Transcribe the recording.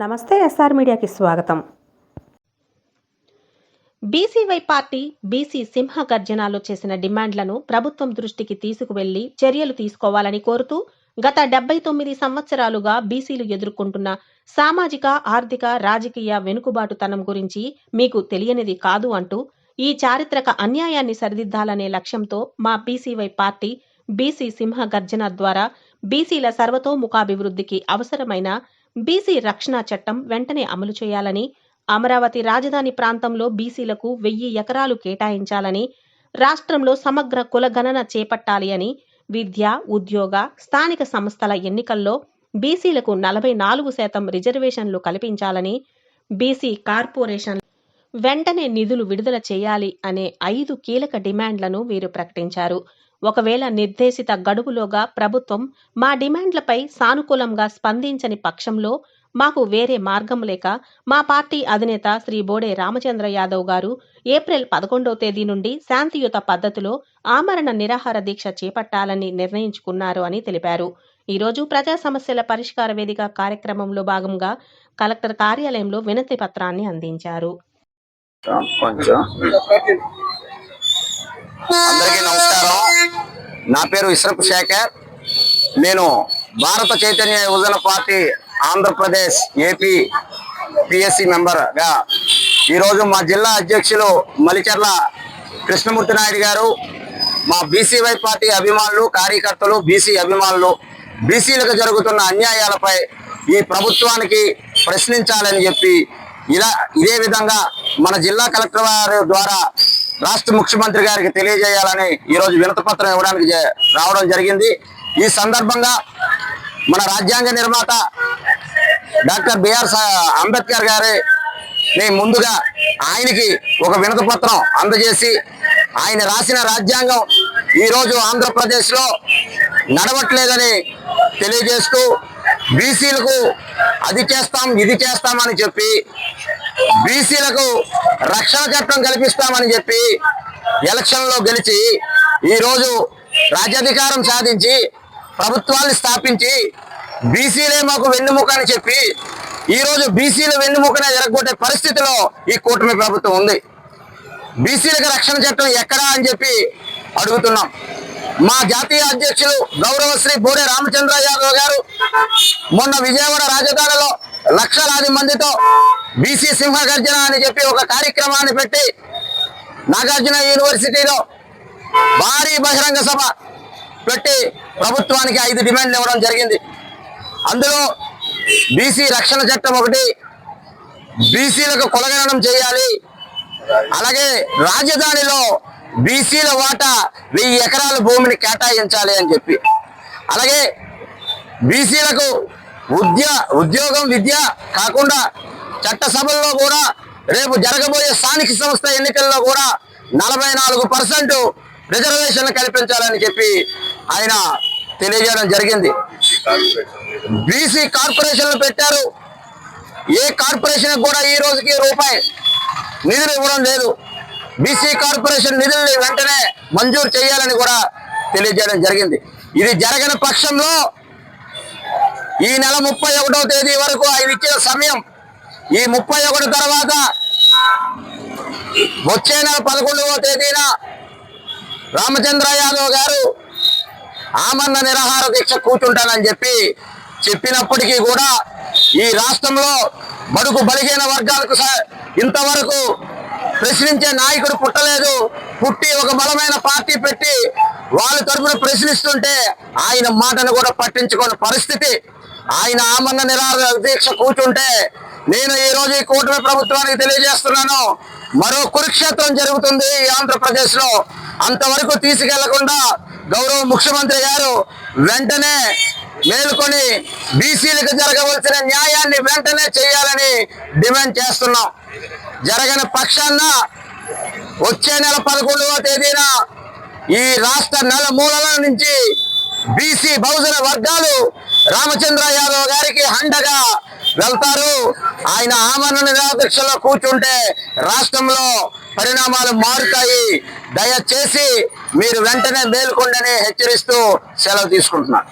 నమస్తే ఎస్ఆర్ మీడియాకి స్వాగతం. బీసీవై పార్టీ బీసీ సింహ గర్జనలో చేసిన డిమాండ్లను ప్రభుత్వం దృష్టికి తీసుకువెళ్లి చర్యలు తీసుకోవాలని కోరుతూ గత 79 సంవత్సరాలుగా బీసీలు ఎదుర్కొంటున్న సామాజిక, ఆర్థిక, రాజకీయ వెనుకబాటుతనం గురించి మీకు తెలియనిది కాదు అంటూ ఈ చారిత్రక అన్యాయాన్ని సరిదిద్దాలనే లక్ష్యంతో మా బీసీవై పార్టీ బీసీ సింహ గర్జన ద్వారా బీసీల సర్వతోముఖాభివృద్ధికి అవసరమైన బీసీ రక్షణ చట్టం వెంటనే అమలు చేయాలని, అమరావతి రాజధాని ప్రాంతంలో బీసీలకు 1000 ఎకరాలు కేటాయించాలని, రాష్ట్రంలో సమగ్ర కులగణన చేపట్టాలి అని, విద్య, ఉద్యోగ, స్థానిక సంస్థల ఎన్నికల్లో బీసీలకు 44% రిజర్వేషన్లు కల్పించాలని, బీసీ కార్పొరేషన్ వెంటనే నిధులు విడుదల చేయాలి అనే 5 కీలక డిమాండ్లను వీరు ప్రకటించారు. ఒకవేళ నిర్దేశిత గడువులోగా ప్రభుత్వం మా డిమాండ్లపై సానుకూలంగా స్పందించని పక్షంలో మాకు వేరే మార్గం లేక మా పార్టీ అధినేత శ్రీ బోడే రామచంద్ర యాదవ్ గారు ఏప్రిల్ 11వ తేదీ నుండి శాంతియుత పద్ధతిలో ఆమరణ నిరాహార దీక్ష చేపట్టాలని నిర్ణయించుకున్నారు అని తెలిపారు. ఈరోజు ప్రజా సమస్యల పరిష్కార వేదిక కార్యక్రమంలో భాగంగా కలెక్టర్ కార్యాలయంలో వినతి పత్రాన్ని అందించారు. అందరికీ నమస్కారం. నా పేరు ఇస్రప్ శేఖర్. నేను భారత చైతన్య యువజన పార్టీ ఆంధ్రప్రదేశ్ ఏపీ పిఎస్సి మెంబర్గా ఈరోజు మా జిల్లా అధ్యక్షులు మలిచెర్ల కృష్ణమూర్తి నాయుడు గారు, మా బీసీవై పార్టీ అభిమానులు, కార్యకర్తలు, బీసీ అభిమానులు బీసీలకు జరుగుతున్న అన్యాయాలపై ఈ ప్రభుత్వానికి ప్రశ్నించాలని చెప్పి ఇదే విధంగా మన జిల్లా కలెక్టర్ వారి ద్వారా రాష్ట్ర ముఖ్యమంత్రి గారికి తెలియజేయాలని ఈరోజు వినతిపత్రం ఇవ్వడానికి రావడం జరిగింది. ఈ సందర్భంగా మన రాజ్యాంగ నిర్మాత డాక్టర్ బిఆర్ అంబేద్కర్ గారిని ముందుగా ఆయనకి ఒక వినతిపత్రం అందజేసి ఆయన రాసిన రాజ్యాంగం ఈరోజు ఆంధ్రప్రదేశ్లో నడవట్లేదని తెలియజేస్తూ బీసీలకు అది చేస్తాం ఇది చేస్తామని చెప్పి బీసీలకు రక్షణ చట్టం కల్పిస్తామని చెప్పి ఎలక్షన్లో గెలిచి ఈరోజు రాజ్యాధికారం సాధించి ప్రభుత్వాన్ని స్థాపించి బీసీలే మాకు వెన్నుముక అని చెప్పి ఈరోజు బీసీల వెన్నుముకనే జరగొట్టే పరిస్థితిలో ఈ కూటమి ప్రభుత్వం ఉంది. బీసీలకు రక్షణ చట్టం ఎక్కడా అని చెప్పి అడుగుతున్నాం. మా జాతీయ అధ్యక్షులు గౌరవ శ్రీ బోడే రామచంద్ర యాదవ్ గారు మొన్న విజయవాడ రాజధానిలో లక్షలాది మందితో బీసీ సింహ గర్జన అని చెప్పి ఒక కార్యక్రమాన్ని పెట్టి నాగార్జున యూనివర్సిటీలో భారీ బహిరంగ సభ పెట్టి ప్రభుత్వానికి 5 డిమాండ్లు ఇవ్వడం జరిగింది. అందులో బీసీ రక్షణ చట్టం ఒకటి, బీసీలకు కులగణనం చేయాలి, అలాగే రాజధానిలో బీసీల వాటా 1000 ఎకరాల భూమిని కేటాయించాలి అని చెప్పి, అలాగే బీసీలకు ఉద్యోగం, విద్య కాకుండా చట్టసభల్లో కూడా రేపు జరగబోయే స్థానిక సంస్థ ఎన్నికల్లో కూడా 44% రిజర్వేషన్లు కల్పించాలని చెప్పి ఆయన తెలియజేయడం జరిగింది. బీసీ కార్పొరేషన్లు పెట్టారు. ఏ కార్పొరేషన్ కూడా ఈ రోజుకి రూపాయి నిధులు ఇవ్వడం లేదు. బీసీ కార్పొరేషన్ నిధుల్ని వెంటనే మంజూరు చేయాలని కూడా తెలియజేయడం జరిగింది. ఇది జరగని పక్షంలో ఈ నెల 31వ తేదీ వరకు ఆయన ఇచ్చిన సమయం, ఈ 31 తర్వాత వచ్చే నెల 11వ తేదీన రామచంద్ర యాదవ్ గారు ఆమరణ నిరాహార దీక్ష కూర్చుంటానని చెప్పినప్పటికీ కూడా ఈ రాష్ట్రంలో బడుగు బలిహీన వర్గాలకు ఇంతవరకు ప్రశ్నించే నాయకుడు పుట్టలేదు. పుట్టి ఒక బలమైన పార్టీ పెట్టి వాళ్ళ తరఫున ప్రశ్నిస్తుంటే ఆయన మాటను కూడా పట్టించుకోని పరిస్థితి. ఆయన ఆమరణ నిరాహార దీక్ష కూర్చుంటే నేను ఈ రోజు ఈ కూటమి ప్రభుత్వానికి తెలియజేస్తున్నాను, మరో కురుక్షేత్రం జరుగుతుంది ఈ ఆంధ్రప్రదేశ్ లో. అంతవరకు తీసుకెళ్లకుండా గౌరవ ముఖ్యమంత్రి గారు వెంటనే మేలుకొని బీసీలకు జరగవలసిన న్యాయాన్ని వెంటనే చేయాలని డిమాండ్ చేస్తున్నాం. జరగని పక్షాన వచ్చే నెల 11వ తేదీన ఈ రాష్ట్ర నలుమూలల నుంచి బీసీ బహుజన వర్గాలు రామచంద్ర యాదవ్ గారికి అండగా వెళ్తారు. ఆయన ఆమరణ నిరాహార దీక్షలో కూర్చుంటే రాష్ట్రంలో పరిణామాలు మారుతాయి. దయచేసి మీరు వెంటనే మేల్కొండని హెచ్చరిస్తూ సెలవు తీసుకుంటున్నాను.